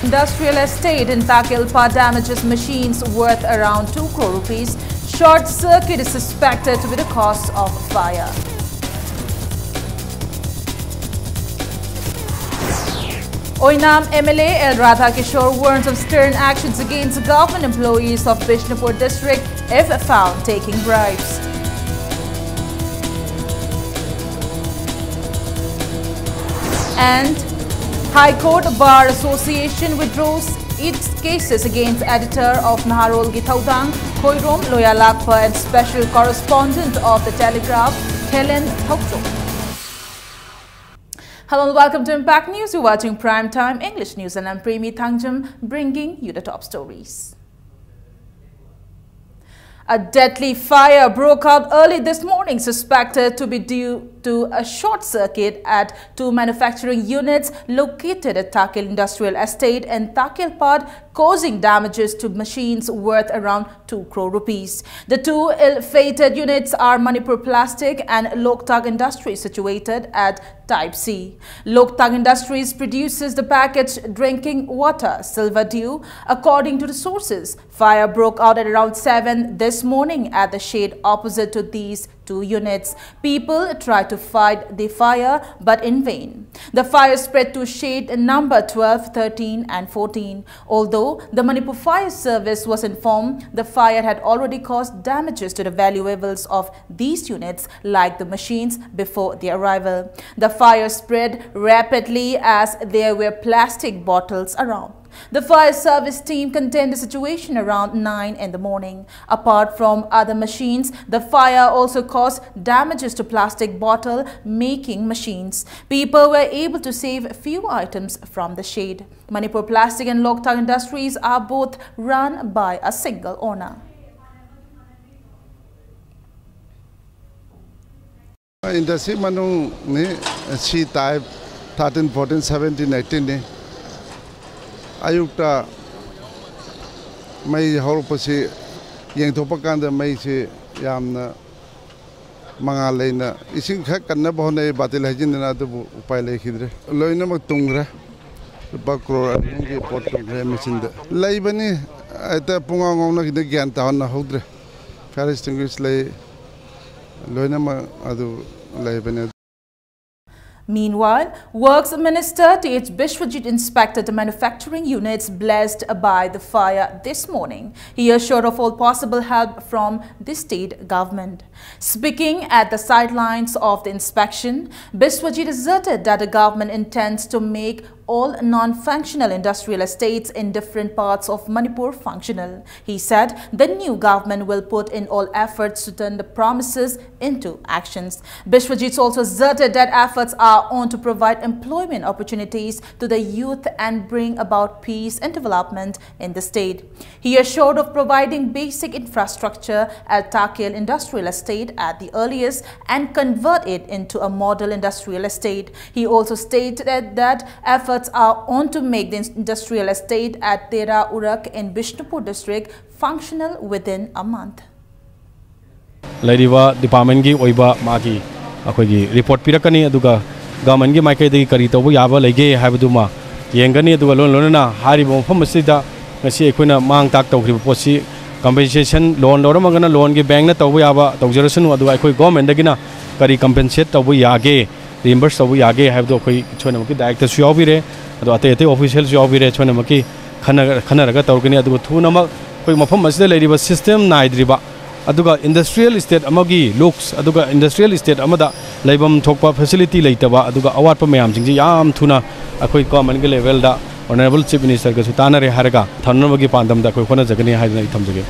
Industrial Estate in Takilpa damages machines worth around 2 crore rupees. Short circuit is suspected to be the cause of fire. Oinam MLA L. Radhakishore warns of stern actions against government employees of Bishnupur district if found taking bribes. And High Court Bar Association withdraws its cases against editor of Naharol Githaudang, Khoirom Loyalakpa and special correspondent of the Telegraph, Helen Thokso. Hello and welcome to Impact News. You're watching Primetime English News and I'm Premi Thangjam bringing you the top stories. A deadly fire broke out early this morning, suspected to be due to a short circuit at 2 manufacturing units located at Takil Industrial Estate and Takilpad, causing damages to machines worth around 2 crore rupees. The 2 ill-fated units are Manipur Plastic and Loktag Industries, situated at Type C. Loktag Industries produces the packaged drinking water Silver Dew. According to the sources, fire broke out at around 7 this morning at the shade opposite to these 2 units. People tried to fight the fire but in vain. The fire spread to shade number 12, 13 and 14. Although the Manipur Fire Service was informed, the fire had already caused damages to the valuables of these units like the machines before their arrival. The fire spread rapidly as there were plastic bottles around. The fire service team contained the situation around 9 in the morning. Apart from other machines, the fire also caused damages to plastic bottle making machines. People were able to save few items from the shade. Manipur Plastic and Loktag Industries are both run by a single owner. Industry manung ni C type 13, 14, 17, 18 ni. Ayukta may horupasi yang topakanda may si yamna mga lay na ising kan na bahon na batil hajin na nato upay lay khidre loy na magtungra bakro ang pot re machine da lay bani ata pungangong na gyan tahon na hodre fire extinguish lay loy na ma adu lay bani. Meanwhile, Works Minister T.H. Bishwajit inspected the manufacturing units blessed by the fire this morning. He assured of all possible help from the state government. Speaking at the sidelines of the inspection, Bishwajit asserted that the government intends to make all non-functional industrial estates in different parts of Manipur functional. He said the new government will put in all efforts to turn the promises into actions. Bishwajit also asserted that efforts are on to provide employment opportunities to the youth and bring about peace and development in the state. He assured of providing basic infrastructure at Takil Industrial Estate at the earliest and convert it into a model industrial estate. He also stated that efforts are on to make the industrial estate at Tera Urak in Bishnupur district functional within a month. Ladiva department gi oiba magi akogi report pirakani aduga government gi maikai degi kari tobu yaba lege habaduma yengani aduga lon na haribo mafam asida ngasi ekhoina mang tak tawkhriba posi compensation loan loramagana loan gi bank na tobu yaba tawjarasunu aduga ekhoi government dagina kari compensate tobu yage reimburse tobu yage habdo khoi chona maki director su yawire adu ate official su yawire chona maki khana raga tawgani adu thuna ma khoi mafam asida leiriba system naidriba aduga industrial estate amagi looks aduga industrial estate amada laibam thokpa facility leitaba aduga awat pa mayam jingji yam thuna akhoi government ge level da honorable chief minister ga sutana re haraga thanamagi pandam da khoi khona jagani haidna ithamjage.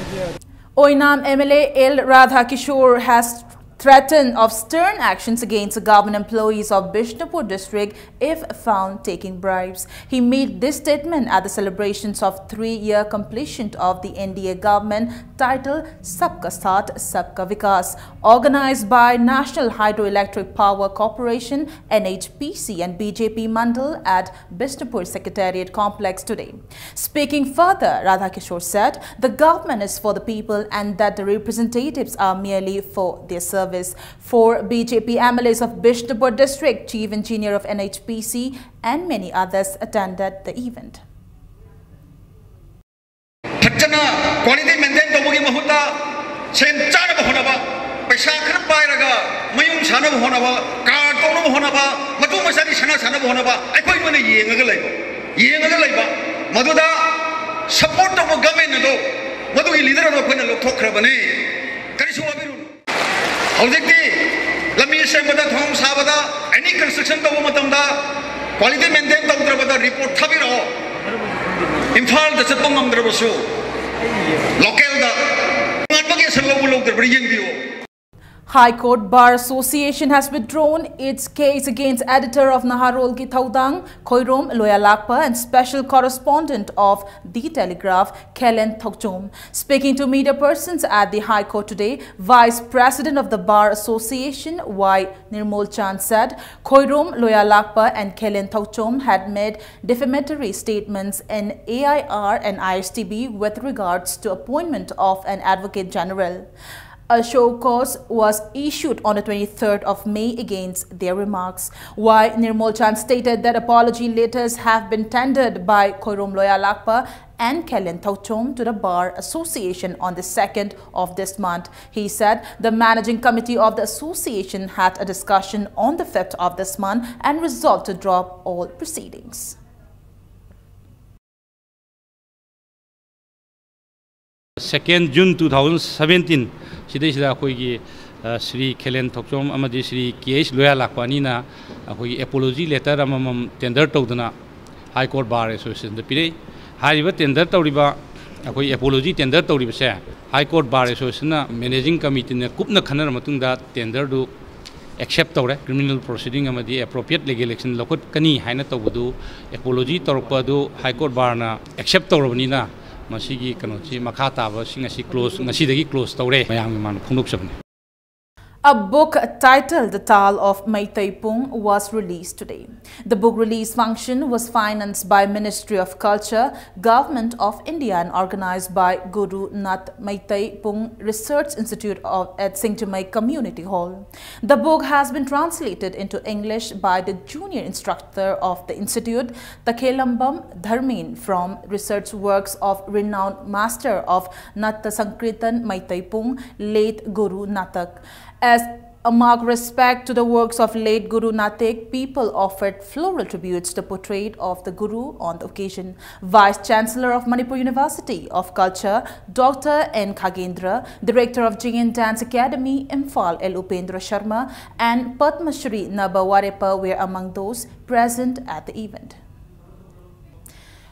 Oinam MLA L. Radhakishore has threatened of stern actions against government employees of Bishnupur district if found taking bribes. He made this statement at the celebrations of 3-year completion of the NDA government titled Sabka Saath Sabka Vikas, organized by National Hydroelectric Power Corporation NHPC and BJP Mandal at Bishnupur Secretariat Complex today. Speaking further, Radhakishore said the government is for the people and that the representatives are merely for their service. For BJP MLAs of Bishnupur district, Chief Engineer of NHPC and many others attended the event. जना quality maintain तौबगी महुता Sen चानब होनबा पैसा खर पाइरगा मयुं सानब होनबा car तौनब होनबा मतु मसानी सना सानब होनबा अखोय मने येंगगा लैबा मदुदा support तौब government दो मदुगी leader दो खोना लोथोखरबने करिसु अबिरु हौजिकती लमी सेमदा थोंग साबदा एनी कंस्ट्रक्शन तौब मतमदा क्वालिटी मेंटेन तौद्रबदा रिपोर्ट थाबिरो इम्फाल दा चतम नंद्रबसु लोकल दा मानबगे सलबु लोकदर येंगबियो High Court Bar Association has withdrawn its case against editor of Naharol Ki Thaudang, Khoirom Loyalakpa, and special correspondent of The Telegraph, Kelen Thokchom. Speaking to media persons at the High Court today, Vice President of the Bar Association, Y. Nirmol Chand, said Khoirom Loyalakpa and Kelen Thokchom had made defamatory statements in AIR and ISTB with regards to appointment of an Advocate General. A show cause was issued on the 23rd of May against their remarks. Y. Nirmol Chand stated that apology letters have been tendered by Khoirom Loyalakpa and Kelen Thokchom to the Bar Association on the 2nd of this month. He said the managing committee of the association had a discussion on the 5th of this month and resolved to drop all proceedings. Second June 2017 सिदा अखोगी श्री खेलेन थोकचोम अमदी Shri KS लोयालाक्पानीना अखोगी apology letter अमम tender तौदना high court bar association द पिरे हारिबा टेंडर तौरिबा अखोगी एपोलॉजी टेंडर तौरिबसे high court bar association managing committee ने कुपना खनर मतुंगदा टेंडर दु एक्सेप्ट तौरे क्रिमिनल प्रोसीडिंग अमदी एप्रोप्रिएट लीगल एक्शन लखुत कनी हाइना तौबदु एपोलॉजी तौरपदु हाई कोर्ट बारना एक्सेप्ट तौरबनीना मसीगी कनोची मखा ताबा सिंगसी क्लोज ngasiदगी क्लोज तौरे मयाम मान फुंगदोक्सबने. A book titled The Tal of Meitei-Pung was released today. The book release function was financed by Ministry of Culture, Government of India and organized by Guru Nath Meitei-Pung Research Institute at Singtamai Community Hall. The book has been translated into English by the junior instructor of the institute, Takhelambam Dharmin, from research works of renowned master of Natta Sankirtan Meitei-Pung, late Guru Natak. As a marked respect to the works of late Guru Natak, people offered floral tributes to the portrait of the Guru on the occasion. Vice Chancellor of Manipur University of Culture, Dr. N. Khagendra, Director of Jain Dance Academy, Imphal L. Upendra Sharma, and Padma Shri Naba Warepa were among those present at the event.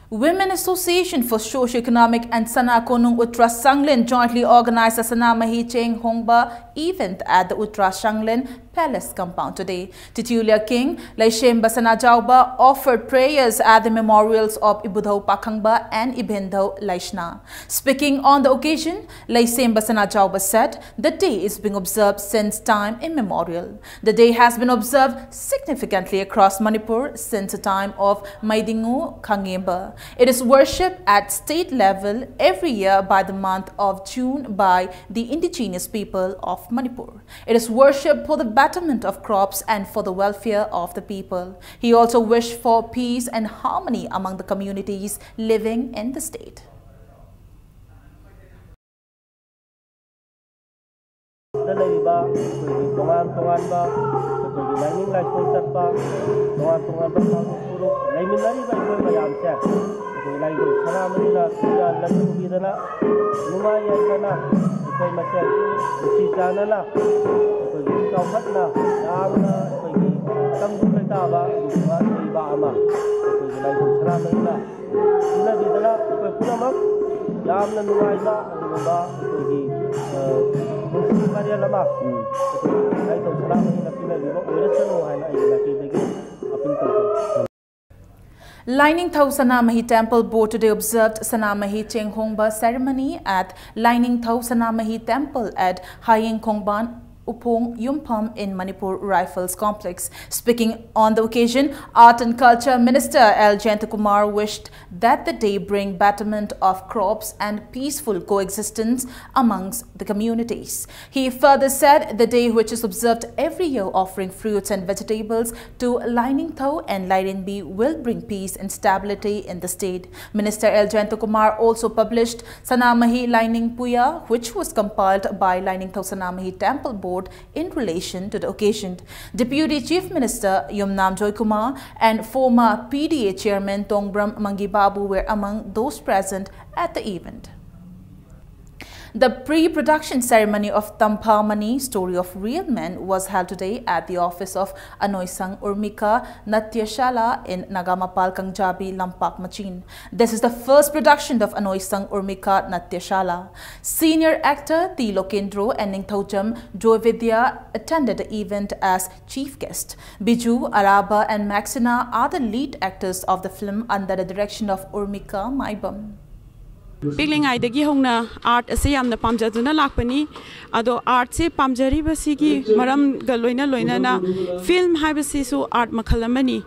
Women Association for Socio-Economic and Sana Konung Utra Shanglin jointly organized a Sana Mahi Cheng Hongba event at the Utra Shanglin Palace compound today. Titulia King, Laishem Basana Jauba offered prayers at the memorials of Ibudhau Pakhangba and Ibendhau Laishna. Speaking on the occasion, Laishem Basana Jauba said the day is being observed since time immemorial. The day has been observed significantly across Manipur since the time of Maidingu Khangemba. It is worshipped at state level every year by the month of June by the indigenous people of Manipur. It is worshipped for the betterment of crops and for the welfare of the people. He also wished for peace and harmony among the communities living in the state. Lining Thau Sanamahi Temple Board today observed Sanamahi Cheng Hongba ceremony at Lining Thau Sanamahi Temple at Haying Khongban Upong Yumpam in Manipur Rifles Complex. Speaking on the occasion, Art and Culture Minister L. Jayantakumar wished that the day bring betterment of crops and peaceful coexistence amongst the communities. He further said the day, which is observed every year offering fruits and vegetables to Lining Tho and Lining B, will bring peace and stability in the state. Minister L. Jayantakumar also published Sanamahi Lining Puya, which was compiled by Lining Tho Sanamahi Temple Board in relation to the occasion. Deputy Chief Minister Yumnam Joykumar and former PDA Chairman Tongbram Mangibabu were among those present at the event. The pre-production ceremony of Tampamani, Story of Real Men, was held today at the office of Anoisang Urmika Natyashala in Nagamapal, Kangjabi, Lampak, Machin. This is the first production of Anoisang Urmika Natyashala. Senior actor Tilo Kendro and Ningthojam Joyvidya attended the event as chief guest. Biju, Araba and Maxina are the lead actors of the film under the direction of Urmika Maibam. Pigling Idagi Hona art a Siam the Pamjaduna Lakpani, Ado art se Pamjari Basiki, Maram Galoina Loinana, film Hibasisu art Makalamani,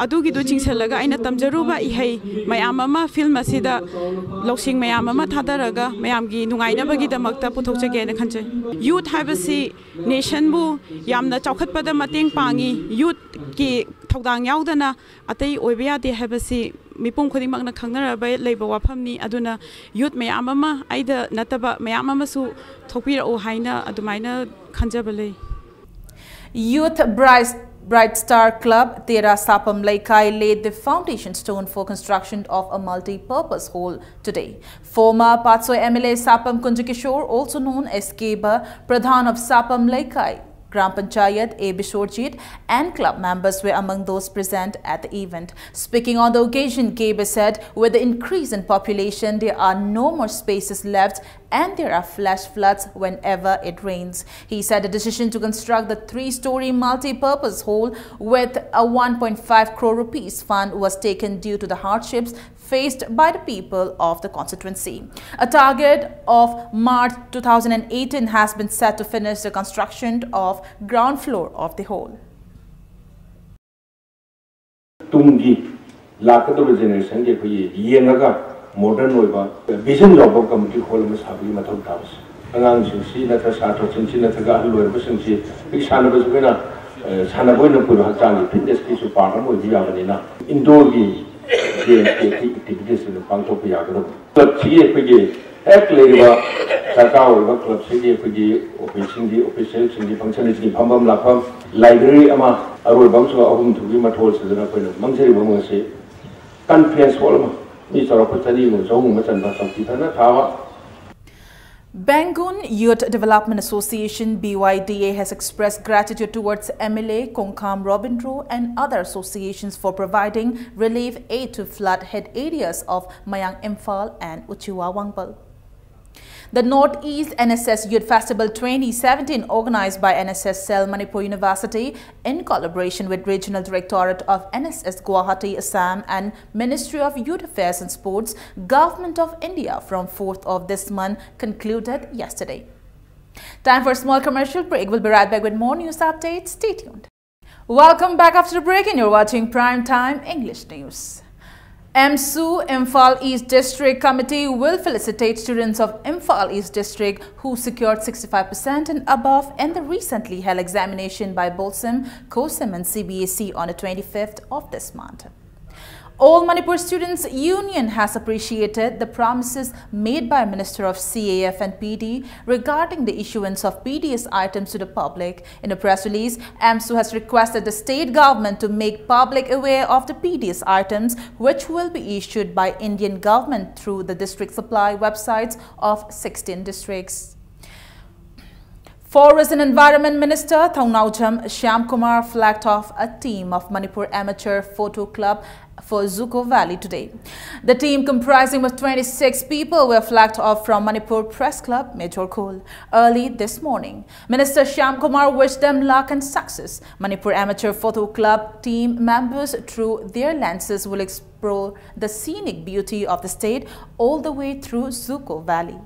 Adugi Duching Salaga in a Tamjaruba Ihe, Mayamama, film Asida, Loxing Mayamama Tadaraga, Mayamgi, Nuaina Bagida Makta Putocha again the country. Youth Hibasi, Nation Bu, Yamna Chokat Pada Mating Pangi, Youth Ki Togdang Yaudana, Ate Obia de Hibasi. Mipung Kuding Magna Kangara by Labor Wapamni, Aduna, Youth Mayamama, either Nataba Mayamamasu, Topira O Haina, Adumina Kanjabale. Youth Bright Star Club, Tera Sapam Laikai, laid the foundation stone for construction of a multi-purpose hall today. Former Patsoy MLA Sapam Kunjakishore, also known as Keba, Pradhan of Sapam Laikai, Gram Panchayat, A. Bishorjit and club members were among those present at the event. Speaking on the occasion, Kebe said, with the increase in population, there are no more spaces left and there are flash floods whenever it rains. He said the decision to construct the 3-story multi-purpose hall with a 1.5 crore rupees fund was taken due to the hardships faced by the people of the constituency. A target of March 2018 has been set to finish the construction of ground floor of the hall. Tungi lakadaba generation ke koi yengaga modern oiba vision job committee hall ma sabi mathau tawas angang singsi na tha sa tho chinchi na thaga loir ba singsi bi sana ba sugena sana boi na puru hakchang fitness ki su parna mo ji yawani na indoor gi activities in pangthok pa yagado club chi ekoi ek leiba sarkar oiba club chi ekoi official singi function ni phambam lapham library ama aroi bam so ahum thugi mathol sedana koina mangchari bam se conference hall ma mi sara pachani mo jong ma chan ba samti thana thawa. Bangun Youth Development Association BYDA has expressed gratitude towards MLA Kongkham Robindro and other associations for providing relief aid to flood-hit areas of Mayang Imphal and Uchiwa Wangpal. The Northeast NSS Youth Festival 2017, organized by NSS Cell Manipur University in collaboration with Regional Directorate of NSS Guwahati, Assam and Ministry of Youth Affairs and Sports, Government of India from 4th of this month concluded yesterday. Time for a small commercial break. We'll be right back with more news updates. Stay tuned. Welcome back after the break and you're watching Prime Time English News. AMSU Imphal East District Committee will felicitate students of Imphal East District who secured 65% and above in the recently held examination by BOLSIM, COSIM and CBSE on the 25th of this month. All Manipur Students Union has appreciated the promises made by Minister of CAF and PD regarding the issuance of PDS items to the public. In a press release, AMSU has requested the state government to make public aware of the PDS items which will be issued by Indian government through the district supply websites of 16 districts. Forest and Environment Minister Thongnaujam Shyamkumar flagged off a team of Manipur Amateur Photo Club for Zuko Valley today. The team, comprising of 26 people, were flagged off from Manipur Press Club, Major Khol, early this morning. Minister Shyamkumar wished them luck and success. Manipur Amateur Photo Club team members, through their lenses, will explore the scenic beauty of the state all the way through Zuko Valley.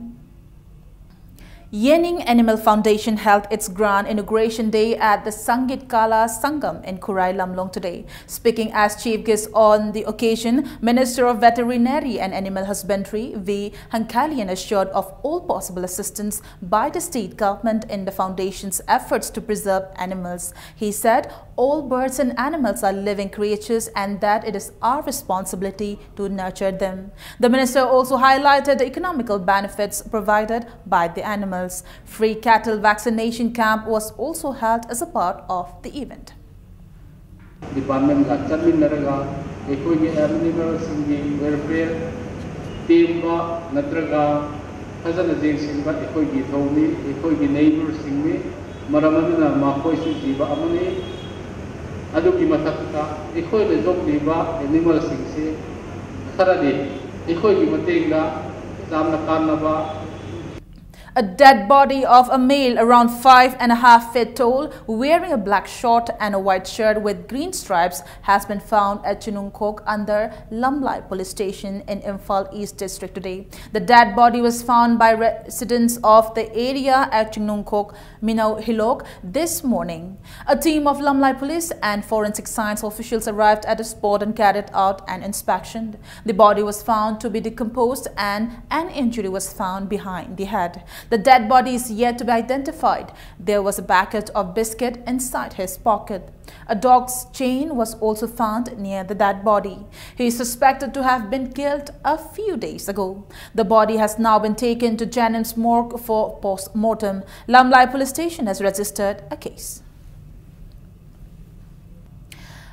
Yening Animal Foundation held its grand inauguration day at the Sangit Kala Sangam in Kurai Lamlong today. Speaking as chief guest on the occasion, Minister of Veterinary and Animal Husbandry V. Hankalian assured of all possible assistance by the state government in the foundation's efforts to preserve animals. He said all birds and animals are living creatures and that it is our responsibility to nurture them. The minister also highlighted the economical benefits provided by the animals. Free cattle vaccination camp was also held as a part of the event. Department la chamin naraga ekoi ge animal singi welfare team ba natraga fazana jeng sing ba ekoi gi thoni ekoi gi neighbor sing me maramana ma koi su ji ba amani adu ki mathakta ekoi le jok ni ba animal sing se kharadi ekoi gi mateng da jamna karna ba. A dead body of a male around 5.5 feet tall, wearing a black short and a white shirt with green stripes, has been found at Chinungkok under Lamlai Police Station in Imphal East District today. The dead body was found by residents of the area at Chinungkok, Minau Hilok this morning. A team of Lamlai Police and forensic science officials arrived at the spot and carried out an inspection. The body was found to be decomposed and an injury was found behind the head. The dead body is yet to be identified. There was a packet of biscuit inside his pocket. A dog's chain was also found near the dead body. He is suspected to have been killed a few days ago. The body has now been taken to Jennings Morgue for post-mortem. Lamlai Police Station has registered a case.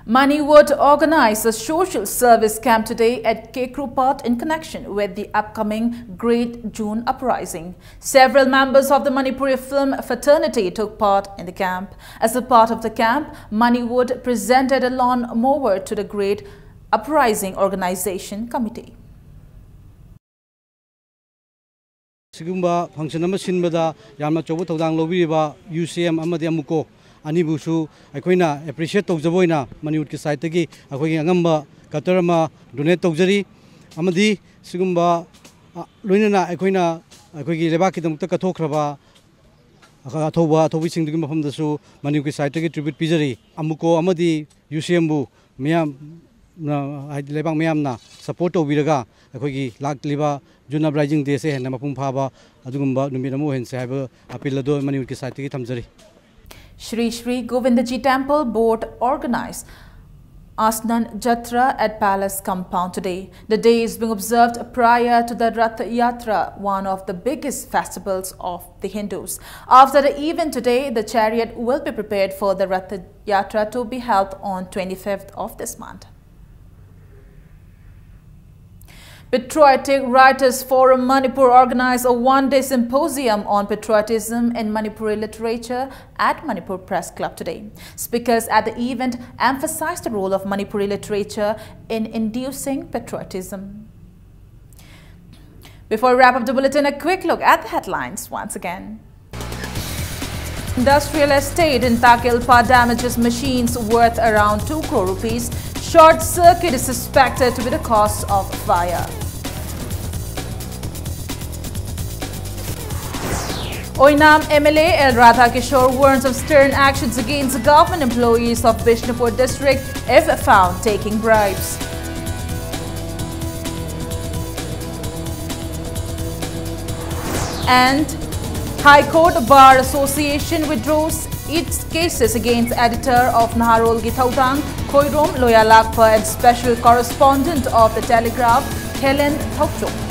Moneywood organized a social service camp today at Kekrupat in connection with the upcoming Great June Uprising. Several members of the Manipuri film fraternity took part in the camp. As a part of the camp, Moneywood presented a lawn mower to the Great Uprising Organization Committee. Sigumba function number Sinbada, Yamacho Todang Loviva, UCM Amadiamuko. Anibusu, Aquina, appreciate Togzavoina, Manut Kisatagi, Aquanga, Katarama, Donate Togzari, Amadi, Sigumba, Lunana, Aquina, Aqui Lebaki, the Katokrava, Akatoba, Tovising the from the Su, Manuki Saitagi tribute Pizari, Amuko, Amadi, UCMbu, Miam, Lebang Miamna, Supporto Viraga, Aqui, Lak Liva, Juna Bridging Dese, and Namapum Pava, Adumba, Numinamu, and Saber, Apilado, Manuki Saitagi Tamzari. Shri Shri Govindaji Temple Board organized Asnan Jatra at Palace Compound today. The day is being observed prior to the Rath Yatra, one of the biggest festivals of the Hindus. After the event today, the chariot will be prepared for the Rath Yatra to be held on 25th of this month. Patriotic Writers Forum Manipur organized a one-day symposium on patriotism in Manipuri literature at Manipur Press Club today. Speakers at the event emphasized the role of Manipuri literature in inducing patriotism. Before we wrap up the bulletin, a quick look at the headlines once again. Industrial estate in Takilpa damages machines worth around 2 crore rupees. Short circuit is suspected to be the cause of fire. Oinam MLA L. Radhakishore warns of stern actions against government employees of Bishnupur district if found taking bribes. And High Court Bar Association withdraws its cases against editor of Naharol Githautang, Khoirom Loyalakpa and special correspondent of the Telegraph, Helen Thokchok.